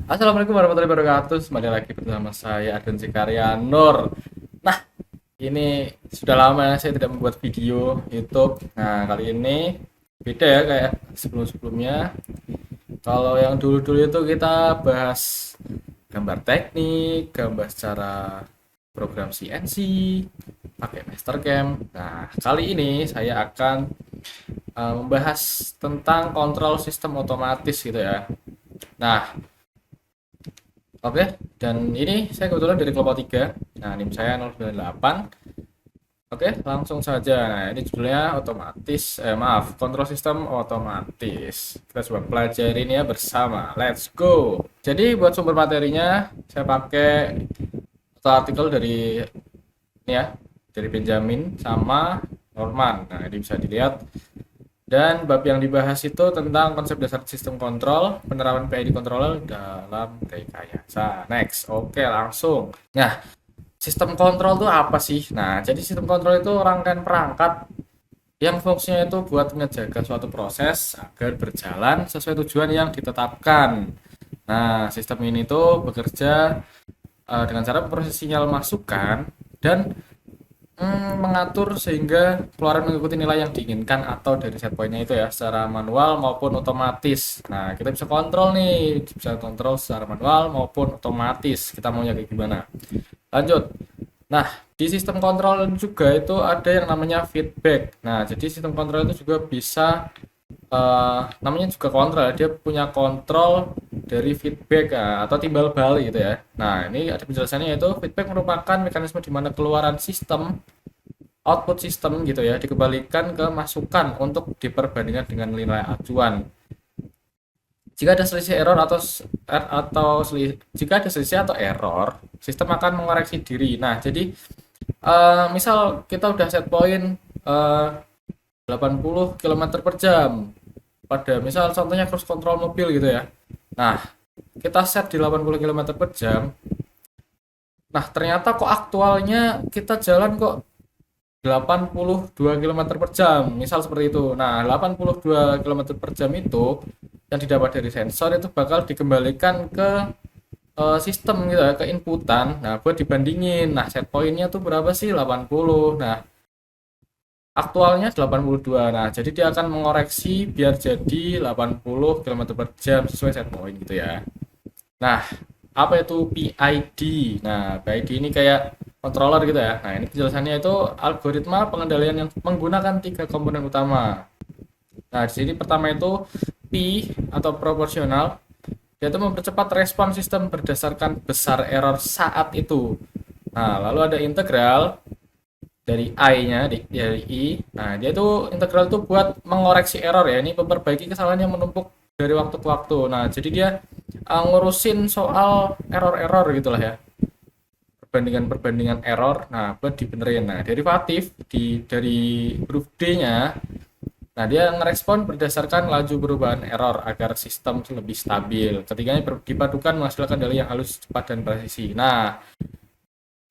Assalamualaikum warahmatullahi wabarakatuh. Kembali lagi bersama saya Aden Zikaria Nur. Nah, ini sudah lama saya tidak membuat video YouTube. Nah, kali ini beda ya kayak sebelum-sebelumnya. Kalau yang dulu-dulu itu kita bahas gambar teknik, gambar secara program CNC, pakai Mastercam. Nah, kali ini saya akan membahas tentang kontrol sistem otomatis gitu ya. Nah, oke, dan ini saya kebetulan dari kelompok 3. Nah, NIM saya 098. Oke, langsung saja. Nah, ini judulnya otomatis, kontrol sistem otomatis. Kita coba pelajarin ya bersama. Let's go. Jadi buat sumber materinya saya pakai artikel dari ini ya, dari Benjamin sama Norman. Nah, ini bisa dilihat. Dan bab yang dibahas itu tentang konsep dasar sistem kontrol, penerapan PID controller dalam rekayasa. Next, oke langsung. Nah, sistem kontrol itu apa sih? Nah, jadi sistem kontrol itu rangkaian perangkat yang fungsinya itu buat menjaga suatu proses agar berjalan sesuai tujuan yang ditetapkan. Nah, sistem ini tuh bekerja dengan cara memproses sinyal masukan dan mengatur sehingga keluaran mengikuti nilai yang diinginkan atau dari set pointnya itu ya secara manual maupun otomatis. Nah, kita bisa kontrol nih, bisa kontrol secara manual maupun otomatis. Kita maunya kayak gimana. Lanjut. Nah, di sistem kontrol juga itu ada yang namanya feedback. Nah, jadi sistem kontrol itu juga bisa namanya juga kontrol. Dia punya kontrol dari feedback atau timbal balik gitu ya. Nah, ini ada penjelasannya yaitu feedback merupakan mekanisme di mana keluaran sistem output sistem gitu ya dikembalikan ke masukan untuk diperbandingkan dengan nilai acuan. Jika ada selisih error jika ada selisih atau error, sistem akan mengoreksi diri. Nah, jadi misal kita udah set point 80 km per jam pada misal contohnya cruise control mobil gitu ya. Nah, kita set di 80 km per jam. Nah, ternyata kok aktualnya kita jalan kok 82 km per jam, misal seperti itu. Nah, 82 km per jam itu yang didapat dari sensor itu bakal dikembalikan ke sistem gitu ya, ke inputan. Nah, buat dibandingin. Nah, set pointnya tuh berapa sih? 80. Nah, aktualnya 82. Nah, jadi dia akan mengoreksi biar jadi 80 km per jam sesuai set point gitu ya. Nah, apa itu PID? Nah, PID ini kayak controller gitu ya. Nah, ini penjelasannya itu algoritma pengendalian yang menggunakan 3 komponen utama. Nah, di sini pertama itu P atau proporsional, yaitu mempercepat respon sistem berdasarkan besar error saat itu. Nah, lalu ada integral dari I-nya, dari I. Nah, dia itu integral itu buat mengoreksi error ya. Ini memperbaiki kesalahan yang menumpuk dari waktu ke waktu. Nah, jadi dia ngurusin soal error-error gitulah ya. Perbandingan error. Nah, buat dibenerin. Nah, derivatif dari huruf D-nya. Nah, dia ngerespon berdasarkan laju perubahan error agar sistem lebih stabil. Ketiganya dipadukan menghasilkan dalih yang halus, cepat, dan presisi. Nah,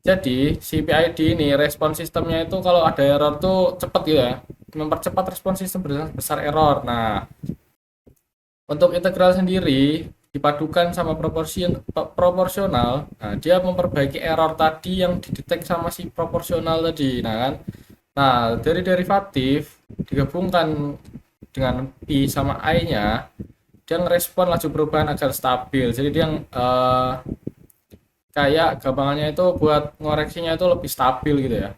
jadi si PID ini respon sistemnya itu kalau ada error tuh cepet gitu ya, mempercepat respon sistem berdasarkan besar error. Nah, untuk integral sendiri dipadukan sama proporsional, nah, dia memperbaiki error tadi yang didetek sama si proporsional tadi. Nah kan, nah dari derivatif digabungkan dengan I sama I-nya, dia ngerespon laju perubahan agar stabil. Jadi dia kayak gampangannya itu buat ngoreksinya itu lebih stabil gitu ya.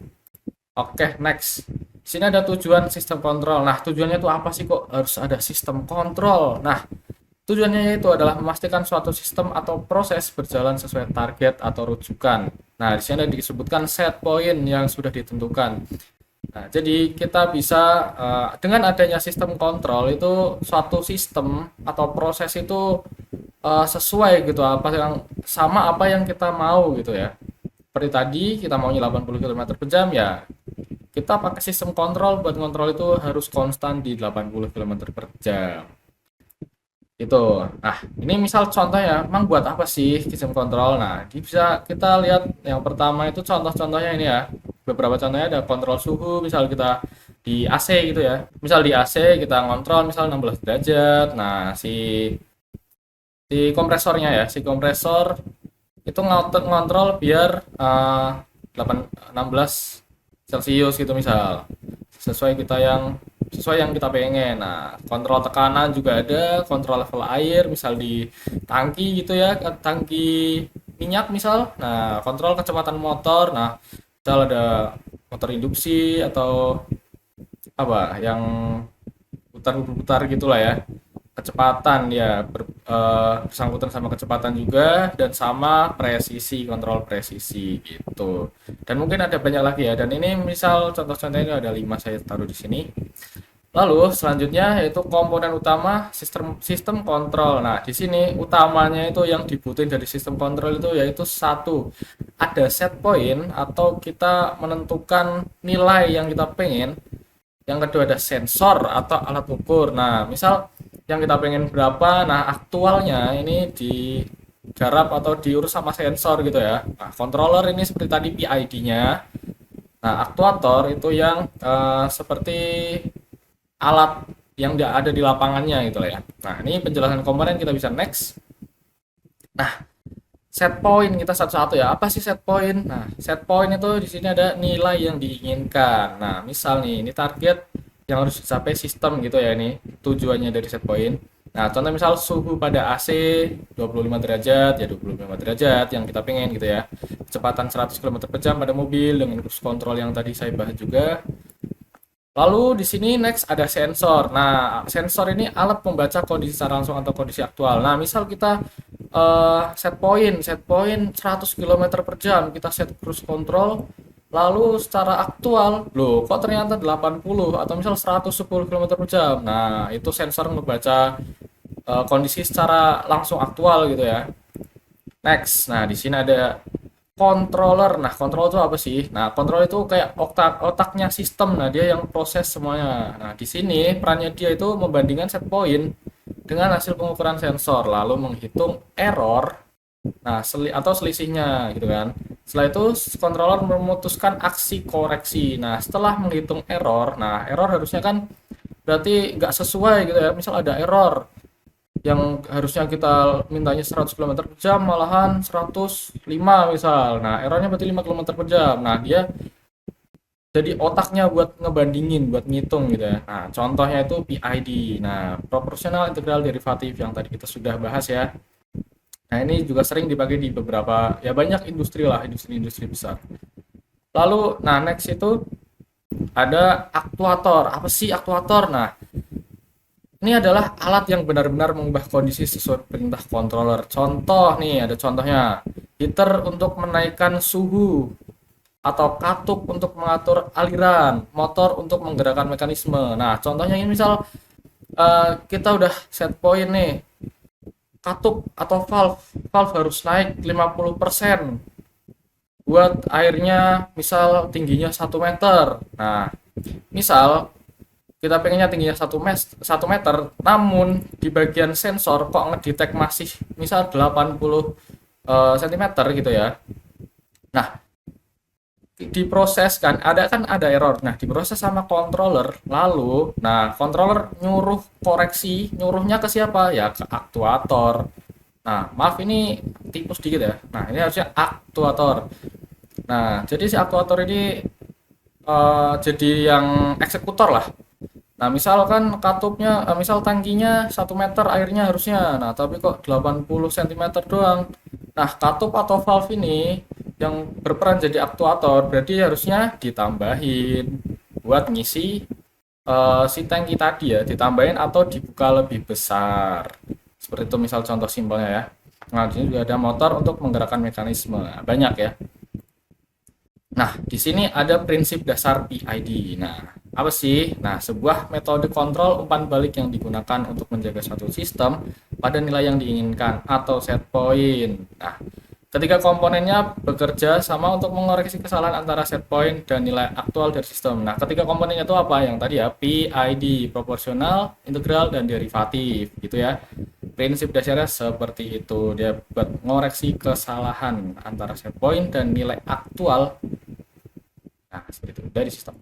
Oke, next. Di sini ada tujuan sistem kontrol. Nah, tujuannya itu apa sih kok harus ada sistem kontrol? Nah, tujuannya itu adalah memastikan suatu sistem atau proses berjalan sesuai target atau rujukan. Nah, di sini disebutkan set point yang sudah ditentukan. Nah, jadi kita bisa dengan adanya sistem kontrol itu suatu sistem atau proses itu sesuai gitu apa yang kita mau gitu ya. Seperti tadi kita maunya 80 km per jam ya. Kita pakai sistem kontrol buat kontrol itu harus konstan di 80 km per jam. Itu. Nah, ini misal contohnya, emang buat apa sih sistem kontrol? Nah, bisa kita lihat yang pertama itu contoh-contohnya ini ya. Beberapa contohnya ada kontrol suhu, misal kita di AC gitu ya. Misal di AC kita ngontrol misal 16 derajat. Nah, si si kompresornya ya, si kompresor itu ngontrol biar 16 Celcius gitu misal, sesuai yang kita pengen. Nah, kontrol tekanan juga ada, kontrol level air misal di tangki gitu ya, tangki minyak misal. Nah, kontrol kecepatan motor. Nah, misal ada motor induksi atau apa yang putar-putar gitulah ya, kecepatan ya bersangkutan sama kecepatan juga dan sama presisi, kontrol presisi gitu. Dan mungkin ada banyak lagi ya, dan ini misal contoh-contohnya ada 5 saya taruh di sini. Lalu selanjutnya yaitu komponen utama sistem sistem kontrol. Nah, di sini utamanya itu yang dibutuhin dari sistem kontrol itu yaitu satu, ada set point atau kita menentukan nilai yang kita pengen. Yang kedua ada sensor atau alat ukur. Nah, misal yang kita pengen berapa, nah aktualnya ini digarap atau diurus sama sensor gitu ya. Nah, controller ini seperti tadi PID-nya. Nah, aktuator itu yang seperti alat yang ada di lapangannya gitu lah ya. Nah, ini penjelasan komponen, kita bisa next. Nah, set point kita satu-satu ya. Apa sih set point? Nah, set point itu di sini ada nilai yang diinginkan. Nah, misal nih, ini target yang harus dicapai sistem gitu ya, ini tujuannya dari set point. Nah, contoh misal suhu pada AC 25 derajat, ya 25 derajat yang kita pengen gitu ya. Kecepatan 100 km per jam pada mobil dengan cruise control yang tadi saya bahas juga. Lalu di sini next ada sensor. Nah, sensor ini alat pembaca kondisi secara langsung atau kondisi aktual. Nah, misal kita set point 100 km per jam, kita set cruise control, lalu secara aktual, loh kok ternyata 80 atau misal 110 km per jam. Nah, itu sensor membaca kondisi secara langsung aktual gitu ya. Next, nah di sini ada controller. Nah, kontrol itu apa sih? Nah, kontrol itu kayak otaknya sistem. Nah, dia yang proses semuanya. Nah, di sini perannya dia itu membandingkan set point dengan hasil pengukuran sensor, lalu menghitung error. Nah, atau selisihnya gitu kan. Setelah itu, controller memutuskan aksi koreksi. Nah, setelah menghitung error, nah error harusnya kan berarti nggak sesuai gitu ya. Misal ada error yang harusnya kita mintanya 100 km per jam malahan 105 misal. Nah, errornya berarti 5 km per jam. Nah, dia jadi otaknya buat ngebandingin, buat ngitung gitu ya. Nah, contohnya itu PID. Nah, proporsional integral derivatif yang tadi kita sudah bahas ya. Nah, ini juga sering dipakai di beberapa, ya banyak industri lah, industri-industri besar. Lalu, nah next itu ada aktuator. Apa sih aktuator? Nah, ini adalah alat yang benar-benar mengubah kondisi sesuai perintah controller. Contoh nih, ada contohnya. Heater untuk menaikkan suhu, atau katup untuk mengatur aliran, motor untuk menggerakkan mekanisme. Nah, contohnya ini misal kita udah set point nih, katup atau valve harus naik 50% buat airnya misal tingginya 1 meter. Nah, misal kita pengennya tingginya 1 meter, namun di bagian sensor kok ngedetect masih misal 80 cm gitu ya. Nah, diproses kan ada error. Nah, diproses sama controller, lalu nah controller nyuruh koreksi, nyuruhnya ke siapa ya, ke aktuator. Nah, maaf ini tipu sedikit ya. Nah, ini harusnya aktuator. Nah, jadi si aktuator ini jadi yang eksekutor lah. Nah, misalkan katupnya, misal tangkinya 1 meter airnya harusnya, nah tapi kok 80 cm doang. Nah, katup atau valve ini yang berperan jadi aktuator, berarti harusnya ditambahin buat ngisi si tangki tadi ya, ditambahin atau dibuka lebih besar. Seperti itu misal contoh simpelnya ya. Nah, di sini juga ada motor untuk menggerakkan mekanisme. Nah, banyak ya. Nah, di sini ada prinsip dasar PID. Nah, apa sih? Nah, sebuah metode kontrol umpan balik yang digunakan untuk menjaga suatu sistem pada nilai yang diinginkan atau set point. Nah, ketika komponennya bekerja sama untuk mengoreksi kesalahan antara set point dan nilai aktual dari sistem. Nah, ketika komponennya itu apa? Yang tadi ya, PID, proporsional, integral, dan derivatif, gitu ya. Prinsip dasarnya seperti itu. Dia buat mengoreksi kesalahan antara set point dan nilai aktual. Nah, seperti itu dari sistem.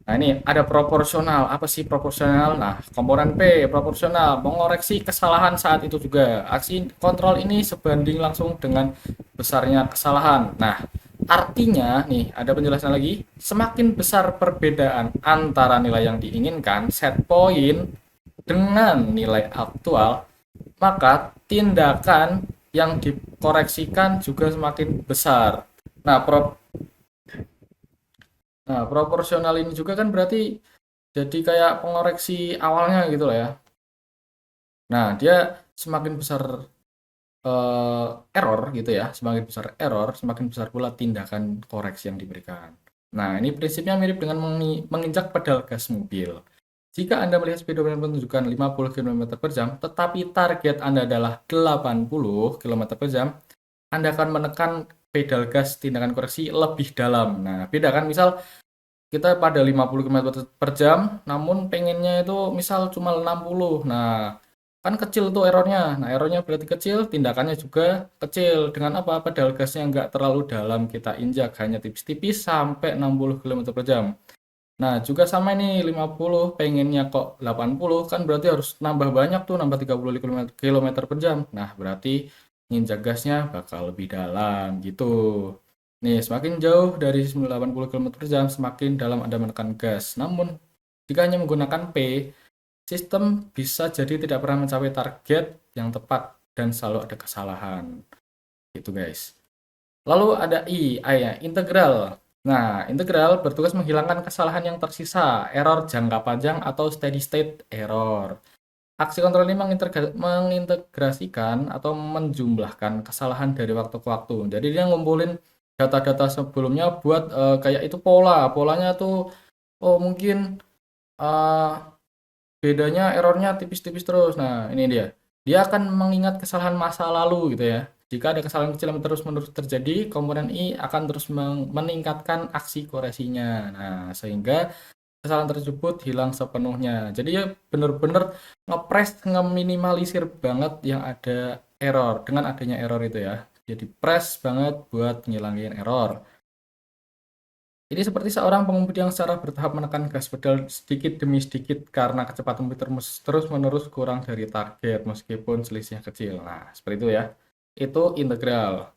Nah, ini ada proporsional. Apa sih proporsional? Nah, komponen P proporsional mengoreksi kesalahan saat itu juga. Aksi kontrol ini sebanding langsung dengan besarnya kesalahan. Nah, artinya nih ada penjelasan lagi, semakin besar perbedaan antara nilai yang diinginkan set point dengan nilai aktual, maka tindakan yang dikoreksikan juga semakin besar. Nah, proporsional ini juga kan berarti jadi kayak pengoreksi awalnya gitu lah ya. Nah, dia semakin besar error gitu ya, semakin besar error, semakin besar pula tindakan koreksi yang diberikan. Nah, ini prinsipnya mirip dengan menginjak pedal gas mobil. Jika Anda melihat speedometer menunjukkan 50 km per jam, tetapi target Anda adalah 80 km per jam, Anda akan menekan pedal gas tindakan koreksi lebih dalam. Nah, beda kan? Misal kita pada 50 km per jam, namun pengennya itu misal cuma 60. Nah, kan kecil tuh errornya. Nah, errornya berarti kecil, tindakannya juga kecil. Dengan apa? Pedal gasnya nggak terlalu dalam kita injak, hanya tipis-tipis sampai 60 km per jam. Nah, juga sama ini 50, pengennya kok 80, kan berarti harus nambah banyak tuh, nambah 30 km per jam. Nah, berarti nginjak gasnya bakal lebih dalam gitu. Nih, semakin jauh dari 80 km per jam, semakin dalam Anda menekan gas. Namun, jika hanya menggunakan P, sistem bisa jadi tidak pernah mencapai target yang tepat dan selalu ada kesalahan. Gitu, guys. Lalu ada I ya, integral. Nah, integral bertugas menghilangkan kesalahan yang tersisa, error jangka panjang atau steady state error. Aksi kontrol ini mengintegrasikan atau menjumlahkan kesalahan dari waktu ke waktu. Jadi dia ngumpulin data-data sebelumnya buat kayak itu polanya tuh, oh mungkin eh, bedanya errornya tipis-tipis terus. Nah, ini dia. Dia akan mengingat kesalahan masa lalu gitu ya. Jika ada kesalahan kecil yang terus-menerus terjadi, komponen I akan terus meningkatkan aksi koreksinya. Nah, sehingga kesalahan tersebut hilang sepenuhnya. Jadi ya bener-bener ngepres, ngeminimalisir banget yang ada error. Dengan adanya error itu ya. Jadi press banget buat ngilangin error. Ini seperti seorang pengemudi yang secara bertahap menekan gas pedal sedikit demi sedikit karena kecepatan mobil terus-menerus kurang dari target meskipun selisihnya kecil. Nah, seperti itu ya. Itu integral.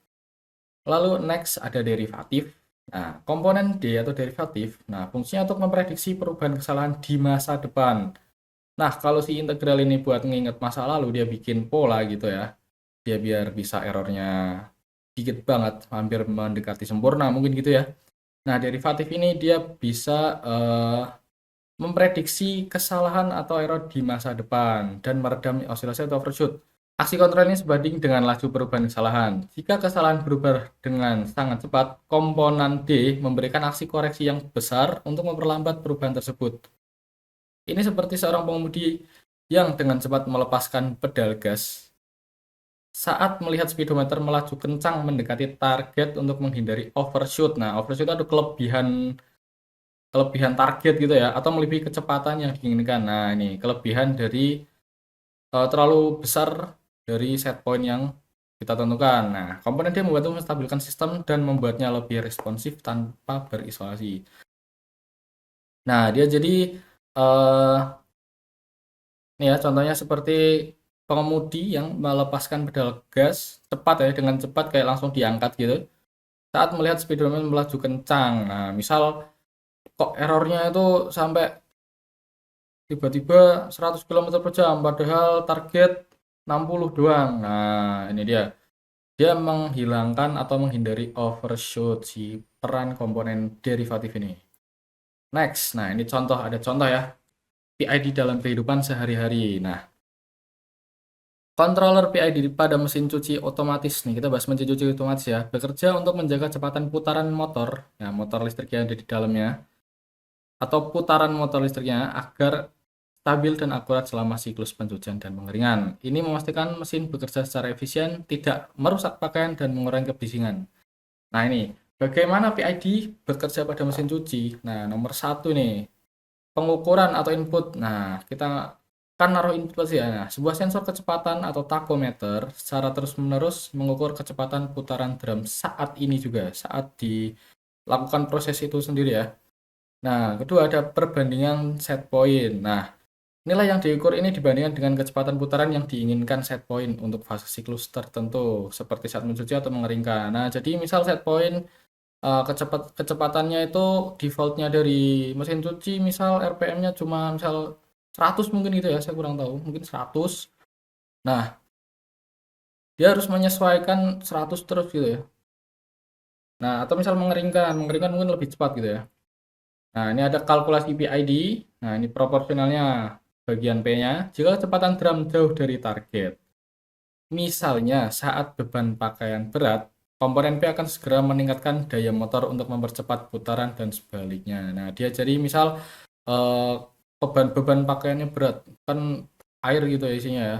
Lalu next ada derivatif. Nah, komponen D atau derivatif. Nah, fungsinya untuk memprediksi perubahan kesalahan di masa depan. Nah, kalau si integral ini buat nginget masa lalu, dia bikin pola gitu ya. Dia biar bisa errornya dikit banget, hampir mendekati sempurna mungkin gitu ya. Nah, derivatif ini dia bisa memprediksi kesalahan atau error di masa depan dan meredam osilasi atau overshoot. Aksi kontrol ini sebanding dengan laju perubahan kesalahan. Jika kesalahan berubah dengan sangat cepat, komponen D memberikan aksi koreksi yang besar untuk memperlambat perubahan tersebut. Ini seperti seorang pengemudi yang dengan cepat melepaskan pedal gas saat melihat speedometer melaju kencang mendekati target untuk menghindari overshoot. Nah, overshoot itu kelebihan kelebihan target gitu ya, atau melebihi kecepatan yang diinginkan. Nah, ini kelebihan dari terlalu besar dari set point yang kita tentukan. Nah, komponen dia membantu menstabilkan sistem dan membuatnya lebih responsif tanpa berisolasi. Nah, dia jadi eh ini ya contohnya seperti pengemudi yang melepaskan pedal gas cepat ya, dengan cepat kayak langsung diangkat gitu. Saat melihat speedometer melaju kencang. Nah, misal kok errornya itu sampai tiba-tiba 100 km per jam padahal target 60 doang. Nah, ini dia. Dia menghilangkan atau menghindari overshoot si peran komponen derivatif ini. Next. Nah, ini contoh, ada contoh ya. PID dalam kehidupan sehari-hari. Nah, controller PID pada mesin cuci otomatis nih, kita bahas mesin cuci otomatis ya, bekerja untuk menjaga kecepatan putaran motor, ya motor listrik yang ada di dalamnya, atau putaran motor listriknya agar stabil dan akurat selama siklus pencucian dan pengeringan. Ini memastikan mesin bekerja secara efisien, tidak merusak pakaian dan mengurangi kebisingan. Nah ini, bagaimana PID bekerja pada mesin cuci? Nah nomor satu nih, pengukuran atau input. Nah kita kan naruh input pasti ya. Nah, sebuah sensor kecepatan atau tachometer secara terus-menerus mengukur kecepatan putaran drum saat ini juga, saat dilakukan proses itu sendiri ya. Nah, kedua ada perbandingan set point. Nah, nilai yang diukur ini dibandingkan dengan kecepatan putaran yang diinginkan set point untuk fase siklus tertentu, seperti saat mencuci atau mengeringkan. Nah, jadi misal set point kecepatannya itu defaultnya dari mesin cuci, misal RPM-nya cuma misal 100 mungkin gitu ya, saya kurang tahu, mungkin 100. Nah, dia harus menyesuaikan 100 terus gitu ya. Nah, atau misal mengeringkan mungkin lebih cepat gitu ya. Nah, ini ada kalkulasi PID. Nah, ini proporsionalnya bagian P-nya. Jika kecepatan drum jauh dari target, misalnya saat beban pakaian berat, komponen P akan segera meningkatkan daya motor untuk mempercepat putaran dan sebaliknya. Nah, dia jadi misal eh, beban pakaiannya berat, kan air gitu ya isinya ya.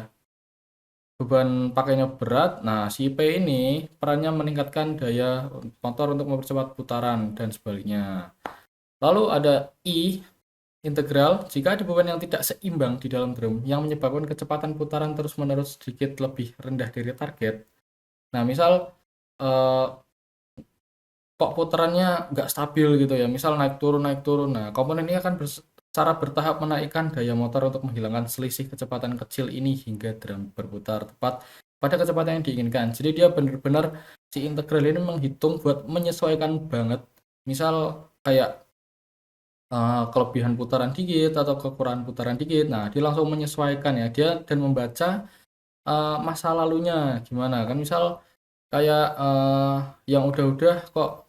Beban pakaiannya berat, nah si P ini perannya meningkatkan daya motor untuk mempercepat putaran dan sebaliknya. Lalu ada I integral jika ada beban yang tidak seimbang di dalam drum yang menyebabkan kecepatan putaran terus-menerus sedikit lebih rendah dari target. Nah, misal eh, kok putarannya nggak stabil gitu ya, misal naik turun naik turun. Nah, komponen ini akan secara bertahap menaikkan daya motor untuk menghilangkan selisih kecepatan kecil ini hingga drum berputar tepat pada kecepatan yang diinginkan. Jadi dia benar-benar si integral ini menghitung buat menyesuaikan banget. Misal kayak kelebihan putaran dikit atau kekurangan putaran dikit. Nah, dia langsung menyesuaikan ya dia dan membaca masa lalunya gimana kan, misal kayak yang udah-udah kok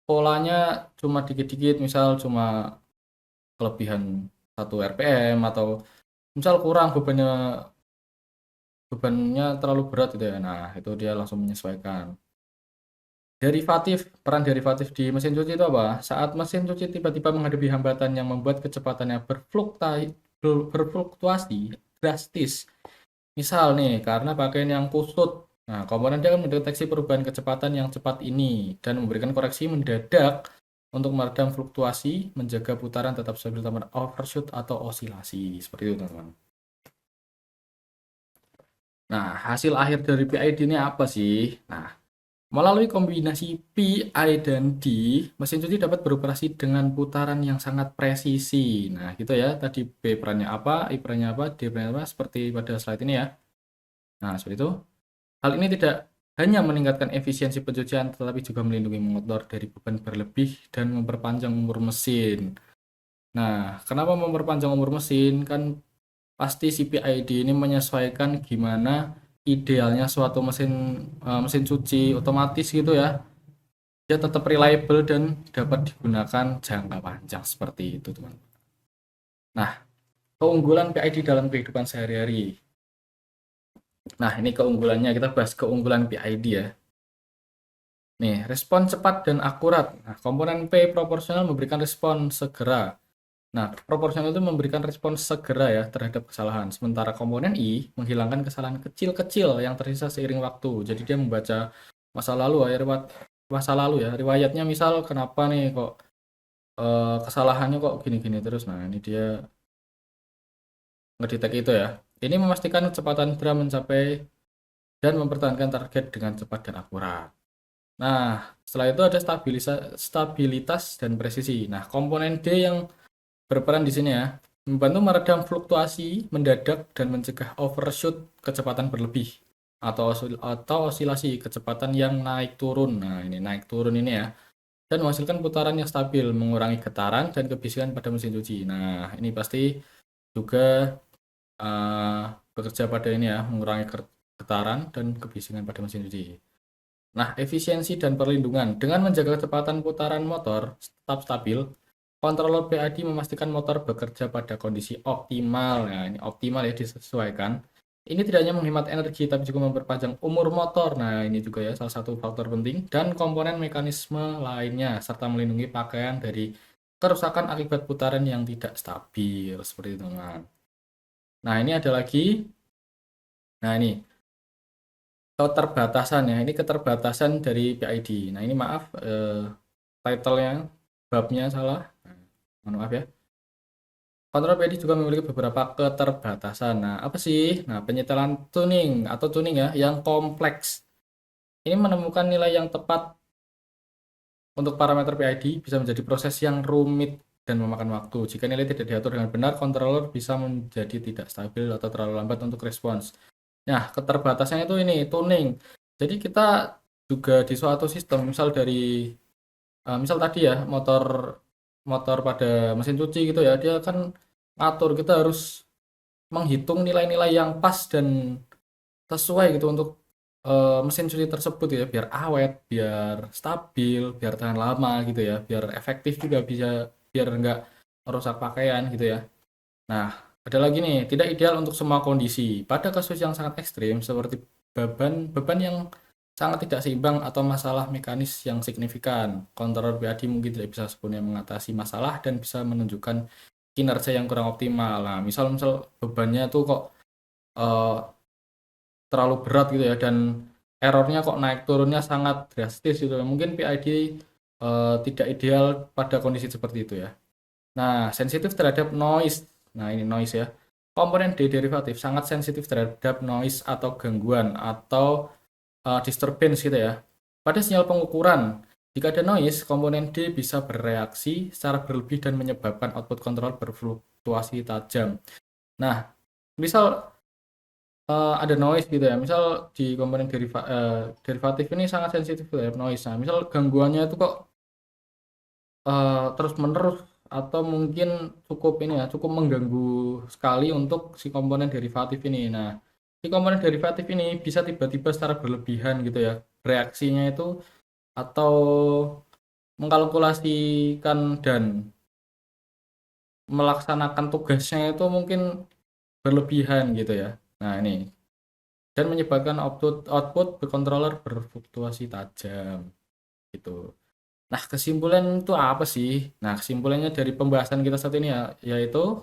polanya cuma dikit-dikit, misal cuma kelebihan 1 RPM atau misal kurang bebannya terlalu berat gitu ya. Nah, itu dia langsung menyesuaikan. Peran derivatif di mesin cuci itu apa? Saat mesin cuci tiba-tiba menghadapi hambatan yang membuat kecepatannya berfluktuasi drastis. Misal nih, karena pakaian yang kusut. Nah, komponen dia akan mendeteksi perubahan kecepatan yang cepat ini dan memberikan koreksi mendadak untuk meredam fluktuasi, menjaga putaran tetap stabil tanpa overshoot atau osilasi. Seperti itu, teman-teman. Nah, hasil akhir dari PID ini apa sih? Nah, melalui kombinasi P, I, dan D, mesin cuci dapat beroperasi dengan putaran yang sangat presisi. Nah, gitu ya. Tadi P perannya apa, I perannya apa, D perannya apa, seperti pada slide ini ya. Nah, seperti itu. Hal ini tidak hanya meningkatkan efisiensi pencucian, tetapi juga melindungi motor dari beban berlebih dan memperpanjang umur mesin. Nah, kenapa memperpanjang umur mesin? Kan pasti CPID ini menyesuaikan gimana idealnya suatu mesin cuci otomatis gitu ya. Dia tetap reliable dan dapat digunakan jangka panjang seperti itu, teman. Nah, keunggulan PID dalam kehidupan sehari-hari. Nah, ini keunggulannya, kita bahas keunggulan PID ya. Nih, respon cepat dan akurat. Nah, komponen P proporsional memberikan respon segera. Nah, proporsional itu memberikan respon segera ya terhadap kesalahan. Sementara komponen I menghilangkan kesalahan kecil-kecil yang tersisa seiring waktu. Jadi dia membaca masa lalu ya, riwayatnya, misal kenapa nih kok kesalahannya kok gini-gini terus. Nah, ini dia ngedetek itu ya. Ini memastikan kecepatan drum mencapai dan mempertahankan target dengan cepat dan akurat. Nah, setelah itu ada stabilitas dan presisi. Nah, komponen D yang berperan di sini ya, membantu meredam fluktuasi mendadak dan mencegah overshoot kecepatan berlebih atau osilasi kecepatan yang naik turun. Nah, ini naik turun ini ya. Dan menghasilkan putaran yang stabil, mengurangi getaran dan kebisikan pada mesin cuci. Nah, ini pasti juga uh, bekerja pada ini ya, mengurangi getaran dan kebisingan pada mesin cuci. Nah, efisiensi dan perlindungan. Dengan menjaga kecepatan putaran motor tetap stabil, controller PID memastikan motor bekerja pada kondisi optimal. Nah, ini optimal ya, disesuaikan. Ini tidak hanya menghemat energi, tapi juga memperpanjang umur motor. Nah, ini juga ya salah satu faktor penting. Dan komponen mekanisme lainnya, serta melindungi pakaian dari kerusakan akibat putaran yang tidak stabil. Seperti itu, teman. Nah, ini ada lagi. Nah, ini keterbatasan ya. Ini keterbatasan dari PID. Nah, ini maaf, title-nya, babnya salah. Mohon maaf ya. Kontrol PID juga memiliki beberapa keterbatasan. Nah, apa sih? Nah, penyetelan tuning atau tuning ya yang kompleks. Ini menemukan nilai yang tepat untuk parameter PID bisa menjadi proses yang rumit dan memakan waktu. Jika nilai tidak diatur dengan benar, controller bisa menjadi tidak stabil atau terlalu lambat untuk respons. Nah, keterbatasannya itu ini tuning. Jadi kita juga di suatu sistem, misal tadi ya motor motor pada mesin cuci gitu ya, dia kan ngatur kita harus menghitung nilai-nilai yang pas dan sesuai gitu untuk mesin cuci tersebut ya, biar awet, biar stabil, biar tahan lama gitu ya, biar efektif juga, bisa biar enggak merusak pakaian gitu ya. Nah, ada lagi nih, tidak ideal untuk semua kondisi. Pada kasus yang sangat ekstrim seperti beban beban yang sangat tidak seimbang atau masalah mekanis yang signifikan, kontrol PID mungkin tidak bisa sepenuhnya mengatasi masalah dan bisa menunjukkan kinerja yang kurang optimal. Nah, misal bebannya tuh kok eh, terlalu berat gitu ya, dan errornya kok naik turunnya sangat drastis gitu. Mungkin PID tidak ideal pada kondisi seperti itu ya. Nah, sensitif terhadap noise. Nah, ini noise ya. Komponen D derivatif sangat sensitif terhadap noise atau gangguan atau disturbance gitu ya. Pada sinyal pengukuran, jika ada noise, komponen D bisa bereaksi secara berlebih dan menyebabkan output kontrol berfluktuasi tajam. Nah, misal ada noise gitu ya. Misal di komponen derivatif ini sangat sensitif terhadap noise. Nah, misal gangguannya itu kok terus-menerus atau mungkin cukup mengganggu sekali untuk si komponen derivatif ini. Nah, si komponen derivatif ini bisa tiba-tiba secara berlebihan gitu ya. Reaksinya itu atau mengkalkulasikan dan melaksanakan tugasnya itu mungkin berlebihan gitu ya. Nah, ini dan menyebabkan output berkontroller berfluktuasi tajam gitu. Nah, kesimpulan itu apa sih? Nah, kesimpulannya dari pembahasan kita saat ini ya, yaitu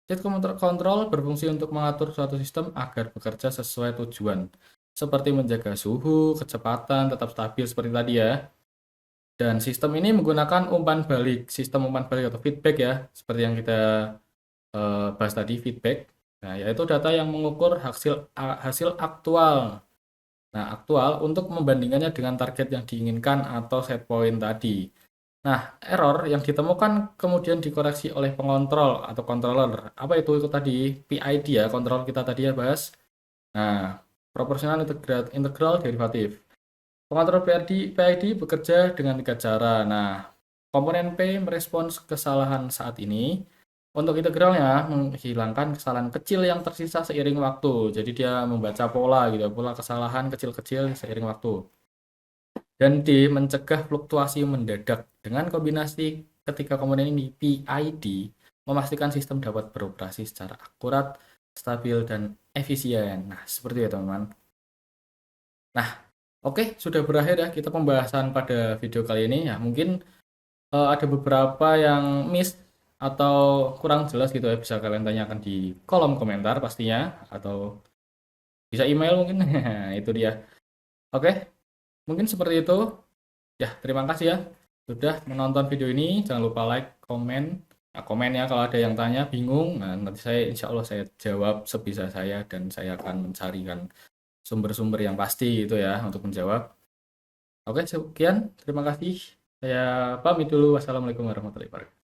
state control berfungsi untuk mengatur suatu sistem agar bekerja sesuai tujuan, seperti menjaga suhu, kecepatan tetap stabil seperti tadi ya. Dan sistem ini menggunakan sistem umpan balik atau feedback ya, seperti yang kita bahas tadi, feedback. Nah, yaitu data yang mengukur hasil aktual. Nah, aktual untuk membandingkannya dengan target yang diinginkan atau set point tadi. Nah, error yang ditemukan kemudian dikoreksi oleh pengontrol atau controller. Apa itu tadi? PID ya, kontrol kita tadi ya bahas. Nah, proporsional integral derivatif. Pengontrol PID bekerja dengan 3 cara. Nah, komponen P merespons kesalahan saat ini. Untuk integralnya menghilangkan kesalahan kecil yang tersisa seiring waktu. Jadi dia membaca pola gitu, pola kesalahan kecil-kecil seiring waktu. Dan D mencegah fluktuasi mendadak dengan kombinasi ketika komponen ini PID memastikan sistem dapat beroperasi secara akurat, stabil dan efisien. Nah, seperti itu teman-teman. Nah, oke, sudah berakhir ya kita pembahasan pada video kali ini ya. Mungkin ada beberapa yang miss atau kurang jelas gitu ya, bisa kalian tanyakan di kolom komentar pastinya, atau bisa email mungkin. Itu dia. Oke, mungkin seperti itu ya. Terima kasih ya sudah menonton video ini. Jangan lupa like, komen. Nah, komen ya kalau ada yang tanya bingung. Nah, nanti insya Allah saya jawab sebisa saya, dan saya akan mencarikan sumber-sumber yang pasti itu ya untuk menjawab. Oke, sekian, terima kasih. Saya pamit dulu. Wassalamualaikum warahmatullahi wabarakatuh.